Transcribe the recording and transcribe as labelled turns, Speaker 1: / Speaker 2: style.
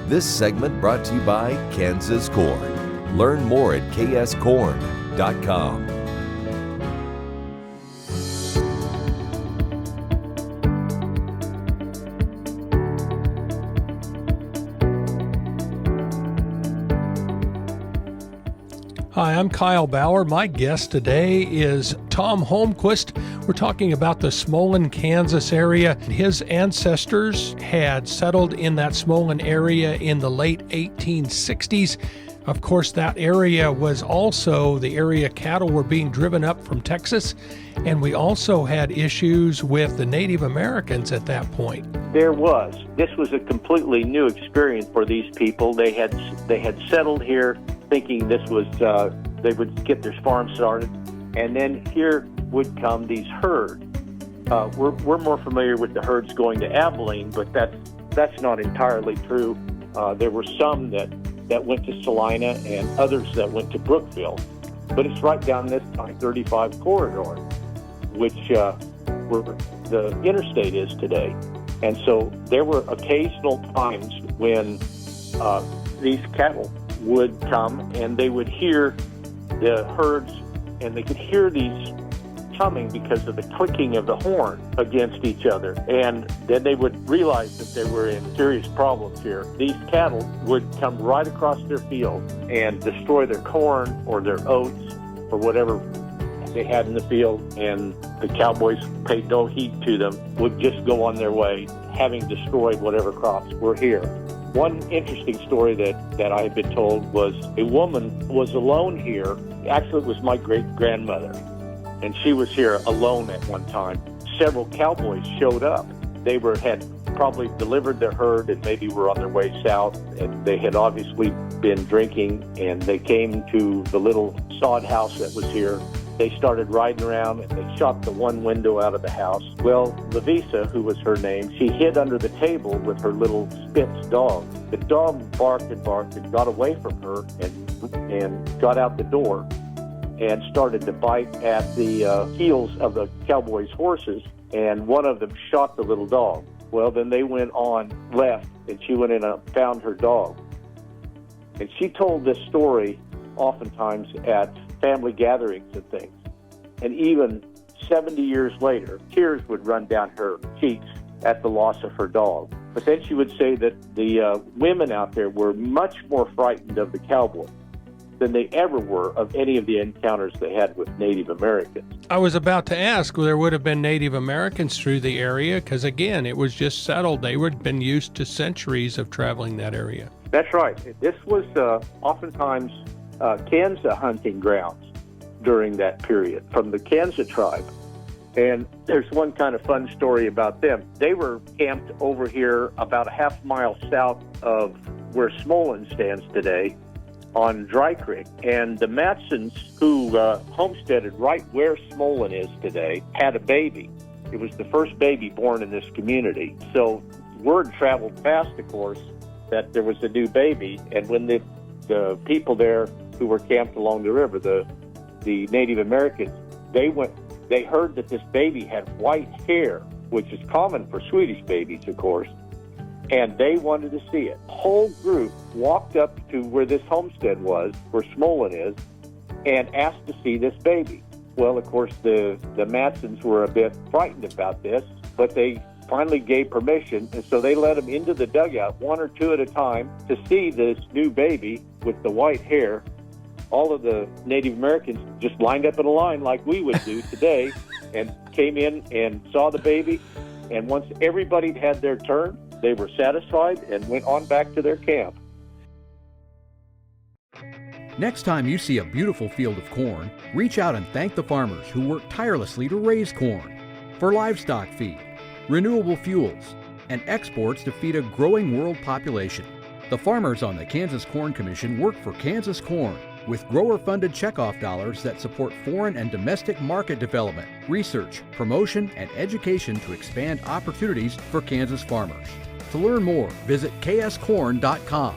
Speaker 1: This segment brought to you by Kansas Corn. Learn more at kscorn.com.
Speaker 2: Hi, I'm Kyle Bauer. My guest today is Tom Holmquist. We're talking about the Smolan, Kansas area. His ancestors had settled in that Smolan area in the late 1860s. Of course, that area was also the area cattle were being driven up from Texas, and we also had issues with the Native Americans at that point.
Speaker 3: There was. This was a completely new experience for these people. They had settled here thinking this was they would get their farm started, and then here would come these herds. We're more familiar with the herds going to Abilene, but that's not entirely true. There were some that went to Salina and others that went to Brookfield. But it's right down this I-35 corridor, which where the interstate is today. And so there were occasional times when these cattle would come and they would hear the herds, and they could hear these coming because of the clicking of the horn against each other. And then they would realize that they were in serious problems here. These cattle would come right across their field and destroy their corn or their oats or whatever they had in the field, and the Cowboys paid no heed to them, would just go on their way, having destroyed whatever crops were here. One interesting story that I had been told was a woman was alone here. Actually, it was my great-grandmother, and she was here alone at one time. Several cowboys showed up. They had probably delivered their herd and maybe were on their way south, and they had obviously been drinking, and they came to the little sod house that was here. They started riding around, and they shot the one window out of the house. Well, Lavisa, who was her name, she hid under the table with her little Spitz dog. The dog barked and got away from her and got out the door and started to bite at the heels of the cowboys' horses, and one of them shot the little dog. Well, then they went on left, and she went in and found her dog. And she told this story oftentimes at family gatherings and things. And even 70 years later, tears would run down her cheeks at the loss of her dog. But then she would say that the women out there were much more frightened of the cowboys than they ever were of any of the encounters they had with Native Americans.
Speaker 2: I was about to ask, there would have been Native Americans through the area, because again, it was just settled. They would have been used to centuries of traveling that area.
Speaker 3: That's right. This was oftentimes Kansa hunting grounds during that period from the Kansa tribe. And there's one kind of fun story about them. They were camped over here about a half mile south of where Smolan stands today on Dry Creek. And the Matsons, who homesteaded right where Smolan is today, had a baby. It was the first baby born in this community. So word traveled fast, of course, that there was a new baby. And when the people there who were camped along the river, the Native Americans, they heard that this baby had white hair, which is common for Swedish babies, of course, and they wanted to see it. The whole group walked up to where this homestead was, where Smolan is, and asked to see this baby. Well, of course, the Matsons were a bit frightened about this, but they finally gave permission, and so they let them into the dugout, one or two at a time, to see this new baby with the white hair. All of the Native Americans just lined up in a line like we would do today and came in and saw the baby. And once everybody had their turn, they were satisfied and went on back to their camp.
Speaker 4: Next time you see a beautiful field of corn, reach out and thank the farmers who work tirelessly to raise corn for livestock feed, renewable fuels, and exports to feed a growing world population. The farmers on the Kansas Corn Commission work for Kansas Corn with grower-funded checkoff dollars that support foreign and domestic market development, research, promotion, and education to expand opportunities for Kansas farmers. To learn more, visit kscorn.com.